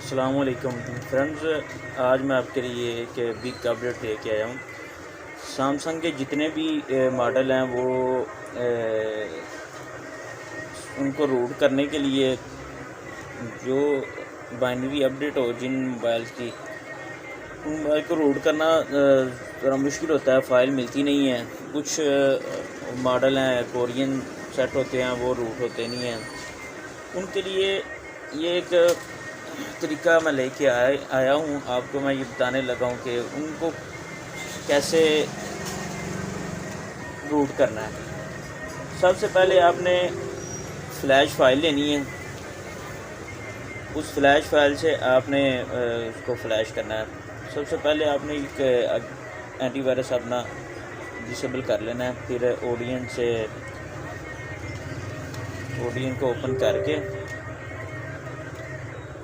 अस्सलामुअलैकुम फ्रेंड्स। आज मैं आपके लिए एक बिग अपडेट लेके आया हूँ। सैमसंग के जितने भी मॉडल हैं वो उनको रूट करने के लिए जो बाइनरी अपडेट हो जिन मोबाइल्स की, उन मोबाइल को रूट करना ज़रा मुश्किल होता है, फ़ाइल मिलती नहीं है। कुछ मॉडल हैं कोरियन सेट होते हैं, वो रूट होते नहीं हैं। उनके लिए ये एक तरीका मैं लेके आया हूँ, आपको मैं ये बताने लगा हूँ कि उनको कैसे रूट करना है। सबसे पहले आपने फ़्लैश फ़ाइल लेनी है। उस फ़्लैश फ़ाइल से आपने उसको फ़्लैश करना है। सबसे पहले आपने एक एंटीवायरस अपना डिसेबल कर लेना है। फिर ओडियन को ओपन करके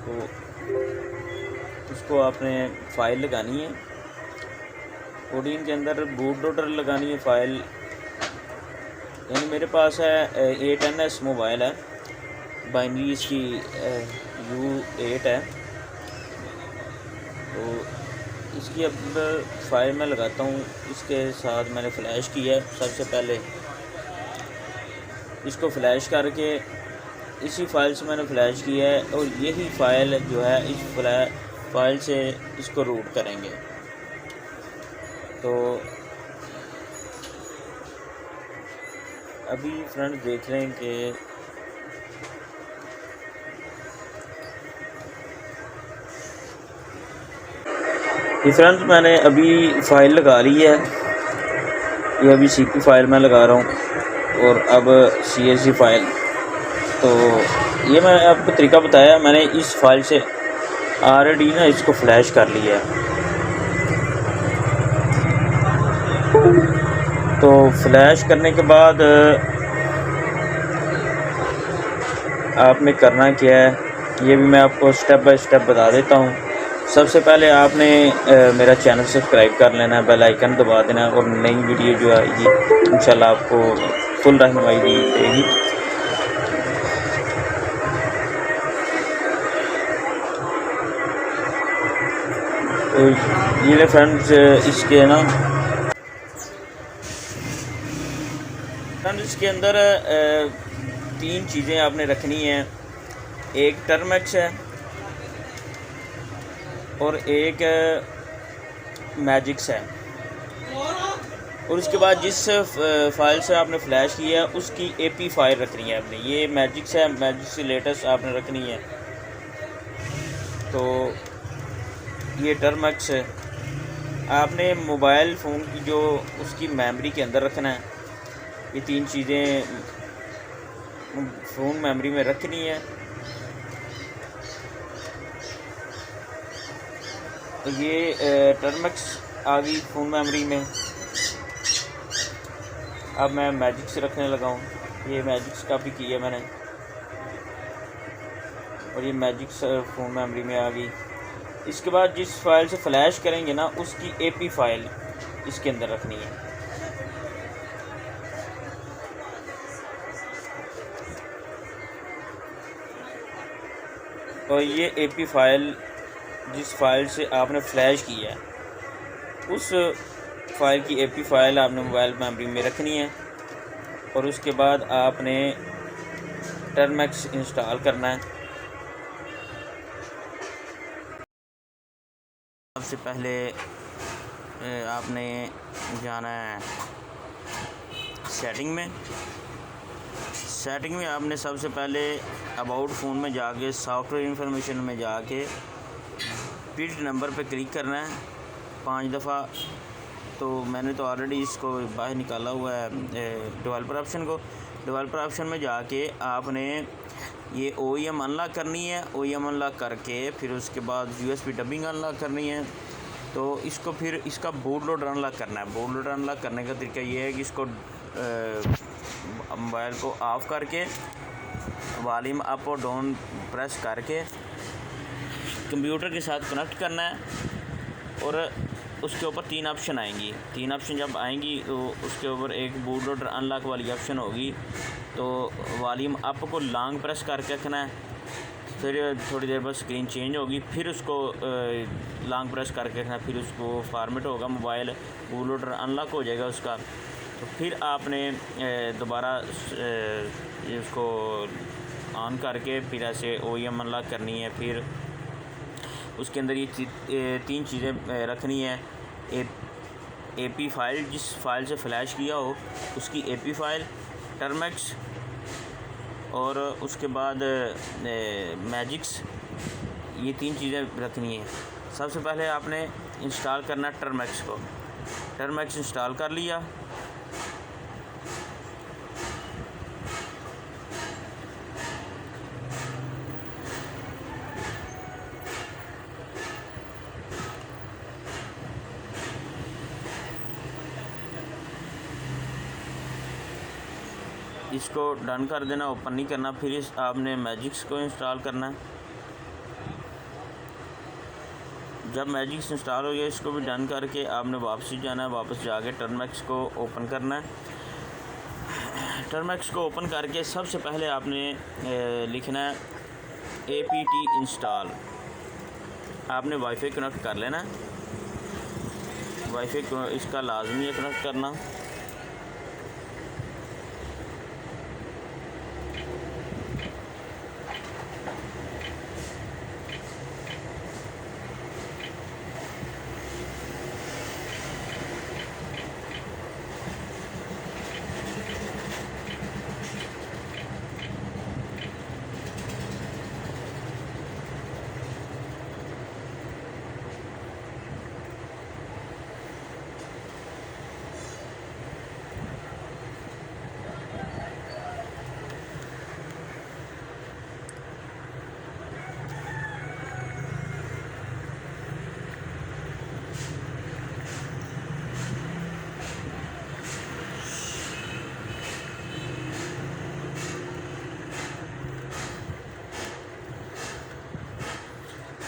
तो उसको आपने फ़ाइल लगानी है। ओडियन के अंदर बूट लोडर लगानी है फ़ाइल। यानी मेरे पास है A10s मोबाइल है, बाइनरी इसकी U8 है। तो इसकी अब फ़ाइल मैं लगाता हूँ। इसके साथ मैंने फ़्लैश किया है। सबसे पहले इसको फ़्लैश करके इसी फ़ाइल से मैंने फ़्लैश किया है, और यही फ़ाइल जो है इस फ़ाइल से इसको रूट करेंगे। तो अभी फ्रेंड्स देख रहे हैं कि फ्रेंड्स मैंने अभी फ़ाइल लगा ली है। ये अभी CP फ़ाइल मैं लगा रहा हूँ, और अब CSV फ़ाइल। तो ये मैं आपको तरीका बताया, मैंने इस फ़ाइल से ऑलरेडी ना इसको फ़्लैश कर लिया है। तो फ़्लैश करने के बाद आपने करना क्या है, ये भी मैं आपको स्टेप बाय स्टेप बता देता हूँ। सबसे पहले आपने मेरा चैनल सब्सक्राइब कर लेना है, बेल आइकन दबा देना है, और नई वीडियो जो आएगी इंशाल्लाह आपको फुल रहनुमाई दी देगी। तो ये फ्रेंड्स इसके अंदर 3 चीज़ें आपने रखनी हैं। एक टर्मैक्स है और एक मैजिक्स है, और उसके बाद जिस फ़ाइल से आपने फ़्लैश किया है उसकी AP फ़ाइल रखनी है आपने। ये मैजिक्स है, मैजिक्स की लेटेस्ट आपने रखनी है। तो ये टर्मैक्स है, आपने मोबाइल फ़ोन की जो उसकी मेमोरी के अंदर रखना है। ये 3 चीज़ें फ़ोन मेमोरी में रखनी है। तो ये टर्मैक्स आ गई फ़ोन मेमोरी में। अब मैं मैजिक्स रखने लगा हूँ। ये मैजिक्स कॉपी की है मैंने, और ये मैजिक्स फ़ोन मेमोरी में आ गई। इसके बाद जिस फाइल से फ़्लैश करेंगे ना उसकी AP फ़ाइल इसके अंदर रखनी है। और ये AP फ़ाइल जिस फाइल से आपने फ़्लैश किया है उस फाइल की AP फ़ाइल आपने मोबाइल मेमोरी में रखनी है। और उसके बाद आपने टर्मैक्स इंस्टॉल करना है। सबसे पहले आपने जाना है सेटिंग में आपने सबसे पहले अबाउट फ़ोन में जाके सॉफ्टवेयर इंफॉर्मेशन में जाके बिल्ड नंबर पे क्लिक करना है 5 दफ़ा। तो मैंने तो ऑलरेडी इसको बाहर निकाला हुआ है डेवलपर ऑप्शन में जाके आपने ये OEM अनलॉक करनी है। OEM अनलॉक करके फिर उसके बाद USB डबिंग अनलॉक करनी है। तो इसको फिर इसका बूट लोडर अनलॉक करना है। बूट लोडर अनलॉक करने का तरीका ये है कि इसको मोबाइल को ऑफ़ करके वॉल्यूम अप और डाउन प्रेस करके कंप्यूटर के साथ कनेक्ट करना है, और उसके ऊपर 3 ऑप्शन आएंगी। 3 ऑप्शन जब आएंगी तो उसके ऊपर एक बूट लोडर अनलॉक वाली ऑप्शन होगी। तो वॉल्यूम अप को लॉन्ग प्रेस करके रखना है, फिर थोड़ी देर बाद स्क्रीन चेंज होगी, फिर उसको लॉन्ग प्रेस करके रखना, फिर उसको फॉर्मेट होगा मोबाइल, बूट लोडर अनलॉक हो जाएगा उसका। तो फिर आपने दोबारा उसको ऑन करके फिर ऐसे OEM अनलॉक करनी है। फिर उसके अंदर ये 3 चीज़ें रखनी है। AP फ़ाइल, जिस फाइल से फ़्लैश किया हो उसकी AP फ़ाइल, टर्मैक्स, और उसके बाद मैजिक्स, ये 3 चीज़ें रखनी है। सबसे पहले आपने इंस्टॉल करना टर्मैक्स को। टर्मैक्स इंस्टॉल कर लिया, इसको डन कर देना, ओपन नहीं करना। फिर आपने मैजिक्स को इंस्टॉल करना है। जब मैजिक्स इंस्टॉल हो गया, इसको भी डन करके आपने वापसी जाना है, वापस जाके टर्मैक्स को ओपन करना है। टर्मैक्स को ओपन करके सबसे पहले आपने लिखना है apt इंस्टॉल। आपने वाईफाई कनेक्ट कर लेना, वाईफाई इसका लाजमी है कनेक्ट करना।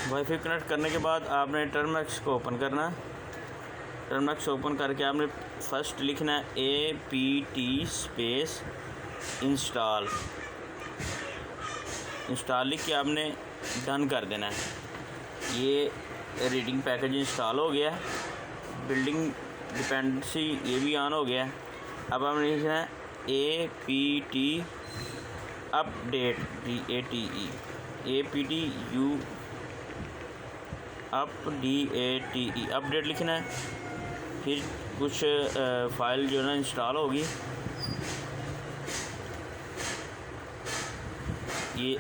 वाईफाई कनेक्ट करने के बाद आपने टर्मैक्स को ओपन करना है। टर्मैक्स ओपन करके आपने फर्स्ट लिखना है apt स्पेस इंस्टॉल। इंस्टॉल लिख के आपने डन कर देना है। ये रीडिंग पैकेज इंस्टॉल हो गया, बिल्डिंग डिपेंडेंसी ये भी ऑन हो गया। अब आपने लिखना है apt अपडेट, APT अपडेट लिखना है। फिर कुछ फ़ाइल जो है ना इंस्टॉल होगी। ये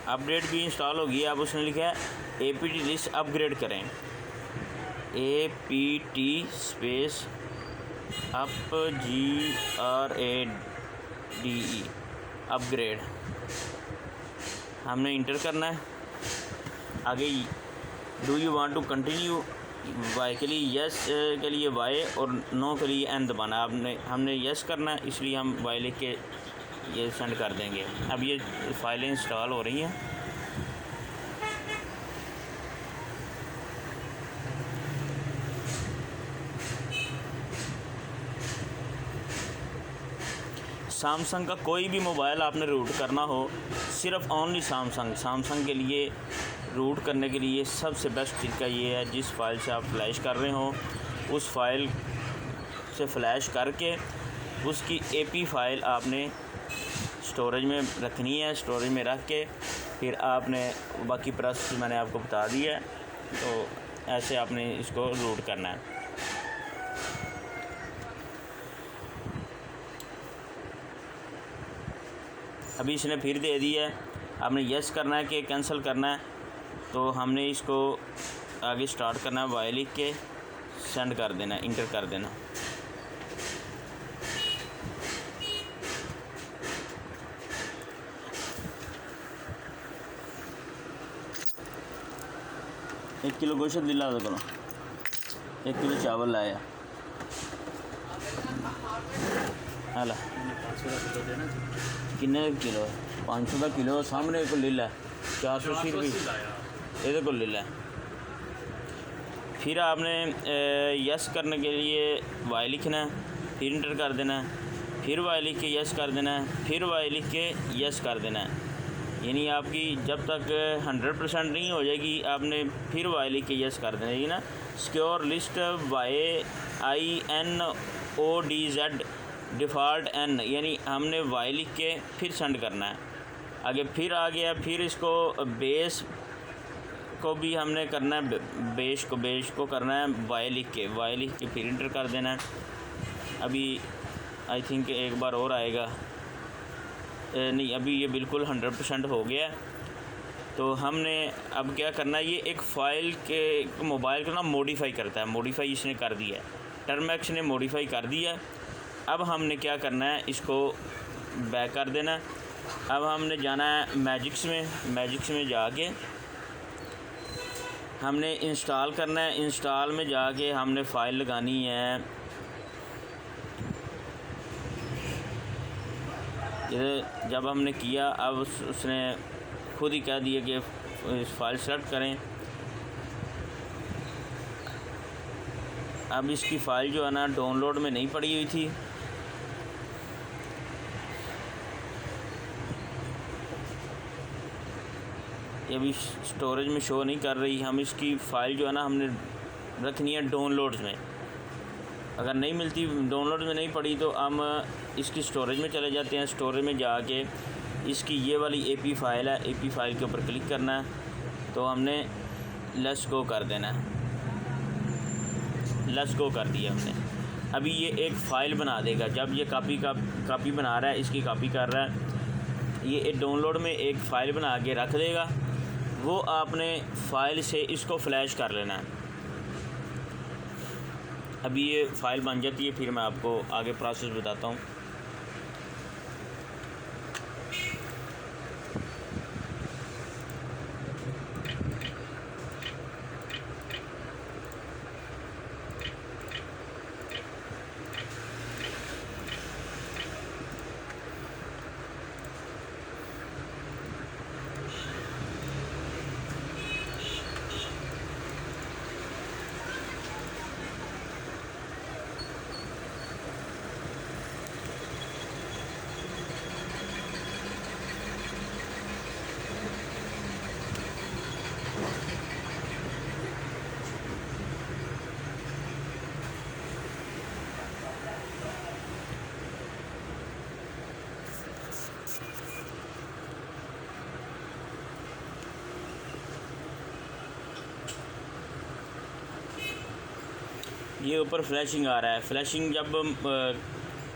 अपडेट भी इंस्टॉल होगी। अब उसने लिखा है APT लिस्ट अपग्रेड करें, APT स्पेस GRADE अपग्रेड हमने इंटर करना है। आगे do you want to continue, Y के लिए यस के लिए वाई और नो के लिए एन दबाना। हमने यस करना है, इसलिए हम वाई लिख के ये सेंड कर देंगे। अब ये फाइलें इंस्टॉल हो रही हैं। सैमसंग का कोई भी मोबाइल आपने रूट करना हो, सिर्फ ओनली सैमसंग के लिए रूट करने के लिए सबसे बेस्ट तरीका ये है, जिस फाइल से आप फ्लैश कर रहे हो उस फाइल से फ़्लैश करके उसकी AP फ़ाइल आपने स्टोरेज में रखनी है। स्टोरेज में रख के फिर आपने बाकी प्रोसेस मैंने आपको बता दिया है, तो ऐसे आपने इसको रूट करना है। अभी इसने फिर दे दिया है, आपने यस करना है कि कैंसिल करना है। तो हमने इसको आगे स्टार्ट करना है, वाई लिख के सेंड कर देना, इंटर कर देना। एक किलो गोश्त दिला दो, 1 किलो चावल लाया। हाला किन्ने किलो है? 500 का किलो सामने को ले ला, 480 रुपये ये को ले ला। फिर आपने यस करने के लिए वाई लिखना है, फिर इंटर कर देना है, फिर वाई लिख के यस कर देना है, फिर वाई लिख के यस कर देना है। यानी आपकी जब तक 100% नहीं हो जाएगी आपने फिर वाई लिख के यस कर देना, ये ना secure list YINODZ default N, यानी हमने वाई लिख के फिर सेंड करना है। आगे फिर आ गया, फिर इसको बेस को भी हमने करना है, बेस को करना है वाई लिख के फिर इंटर कर देना है। अभी आई थिंक एक बार और आएगा, नहीं अभी ये बिल्कुल 100% हो गया। तो हमने अब क्या करना है, ये एक फ़ाइल के मोबाइल को ना मॉडिफाई करता है, मॉडिफाई इसने कर दिया है, टर्मैक्स ने मॉडिफाई कर दिया है। अब हमने क्या करना है, इसको बैक कर देना है। अब हमने जाना है मैजिक्स में जाके हमने इंस्टॉल करना है। इंस्टॉल में जाके हमने फ़ाइल लगानी है, ये जब हमने किया अब उसने खुद ही कह दिया कि फ़ाइल सेलेक्ट करें। अब इसकी फ़ाइल जो है ना डाउनलोड में नहीं पड़ी हुई थी, ये अभी स्टोरेज में शो नहीं कर रही। हम इसकी फ़ाइल जो है ना हमने रखनी है डाउनलोड्स में। अगर नहीं मिलती, डाउनलोड में नहीं पड़ी, तो हम इसकी स्टोरेज में चले जाते हैं। स्टोरेज में जाके इसकी ये वाली AP फ़ाइल है, AP फ़ाइल के ऊपर क्लिक करना है, तो हमने लेट्स गो कर देना है। लेट्स गो कर दिया हमने। अभी ये एक फ़ाइल बना देगा, जब ये कापी बना रहा है, इसकी कॉपी कर रहा है, ये डाउनलोड में एक फ़ाइल बना के रख देगा। वो आपने फ़ाइल से इसको फ्लैश कर लेना है। अभी ये फ़ाइल बन जाती है, फिर मैं आपको आगे प्रोसेस बताता हूँ। ये ऊपर फ्लैशिंग आ रहा है। फ्लैशिंग जब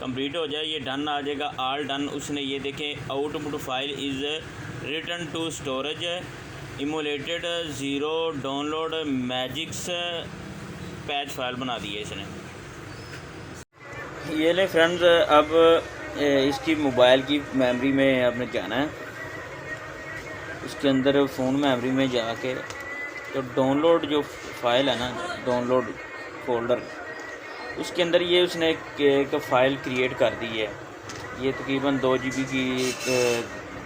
कंप्लीट हो जाए, ये डन आ जाएगा, ऑल डन। उसने ये देखें output file is written to storage emulated 0 download Magisk patch file बना दी है इसने। ये ले फ्रेंड्स, अब इसकी मोबाइल की मेमोरी में आपने जाना है। इसके अंदर फ़ोन मेमोरी में जाके तो डाउनलोड जो फ़ाइल है ना, डाउनलोड फ़ोल्डर, उसके अंदर ये उसने एक फ़ाइल क्रिएट कर दी है। ये तकरीबन 2 GB की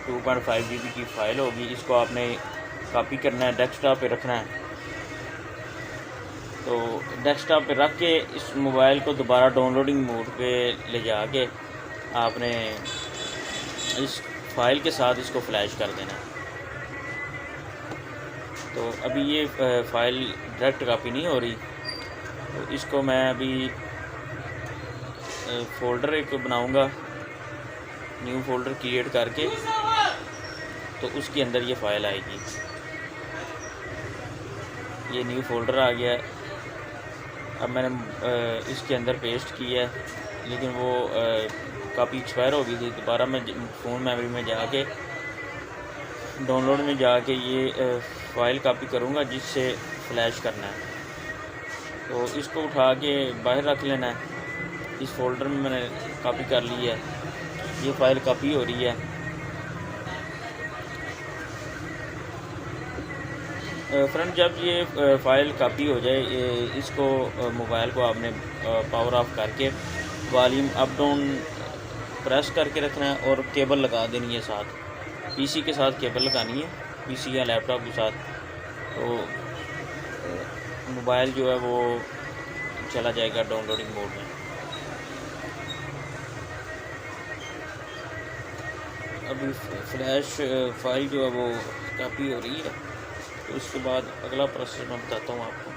2.5 GB की फ़ाइल होगी। इसको आपने कॉपी करना है, डेस्कटॉप पे रखना है। तो डेस्कटॉप पे रख के इस मोबाइल को दोबारा डाउनलोडिंग मोड पे ले जाके आपने इस फ़ाइल के साथ इसको फ्लैश कर देना है। तो अभी ये फ़ाइल डायरेक्ट कॉपी नहीं हो रही, तो इसको मैं अभी फ़ोल्डर एक बनाऊंगा, न्यू फ़ोल्डर क्रिएट करके, तो उसके अंदर ये फ़ाइल आएगी। ये न्यू फ़ोल्डर आ गया। अब मैंने इसके अंदर पेस्ट किया है, लेकिन वो कॉपी एक्सपायर हो गई थी। दोबारा मैं फ़ोन मेमोरी में जाके डाउनलोड में जाके ये फ़ाइल कॉपी करूँगा जिससे फ्लैश करना है। तो इसको उठा के बाहर रख लेना है। इस फोल्डर में मैंने कॉपी कर ली है, ये फ़ाइल कॉपी हो रही है। फ्रेंड, जब ये फ़ाइल कॉपी हो जाए, इसको मोबाइल को आपने पावर ऑफ करके वॉल्यूम अप डाउन प्रेस करके रखना है और केबल लगा देनी है साथ, पीसी के साथ केबल लगानी है, पीसी या लैपटॉप के साथ। तो मोबाइल जो है वो चला जाएगा डाउनलोडिंग मोड में। अभी फ्लैश फाइल जो है वो कॉपी हो रही है, तो उसके बाद अगला प्रोसेस मैं बताता हूँ आपको।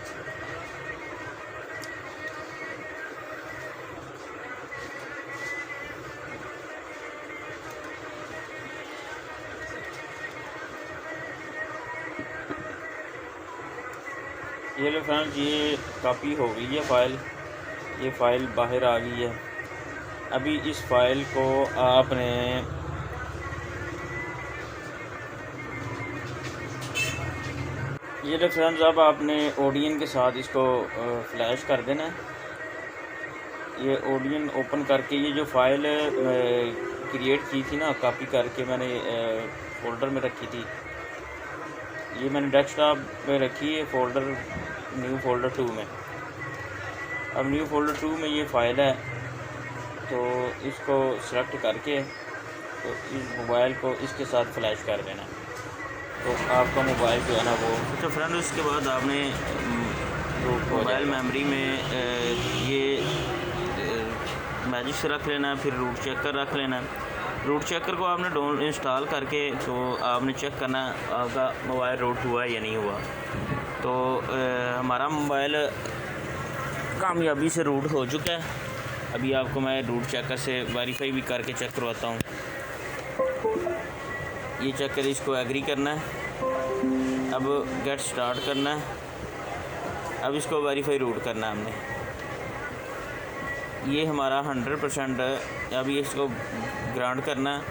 ये लो फ्रेंड्स, ये कॉपी हो गई है फ़ाइल, ये फ़ाइल बाहर आ गई है। अभी इस फ़ाइल को आपने ये लो फ्रेंड्स, अब आपने ओडियन के साथ इसको फ्लैश कर देना है। ये ओडियन ओपन करके ये जो फ़ाइल क्रिएट की थी ना, कॉपी करके मैंने फ़ोल्डर में रखी थी, ये मैंने डेस्कटॉप में रखी है फ़ोल्डर, न्यू फ़ोल्डर 2 में। अब न्यू फ़ोल्डर 2 में ये फ़ाइल है, तो इसको सेलेक्ट करके तो इस मोबाइल को इसके साथ फ्लैश कर देना, तो आपका मोबाइल जो है ना वो। तो फ्रेंड उसके बाद आपने मोबाइल मेमोरी में ये मैजिक से रख लेना है, फिर रूट चेकर रख लेना है। रूट चेकर को आपने डाउन इंस्टॉल करके तो आपने चेक करना आपका मोबाइल रूट हुआ या नहीं हुआ। तो हमारा मोबाइल कामयाबी से रूट हो चुका है। अभी आपको मैं रूट चेकर से वेरीफाई भी करके चेक करवाता हूँ। ये चेकर, इसको एग्री करना है, अब गेट स्टार्ट करना है, अब इसको वेरीफाई रूट करना है हमने। ये हमारा 100% है। अब ये इसको ग्रांट करना है,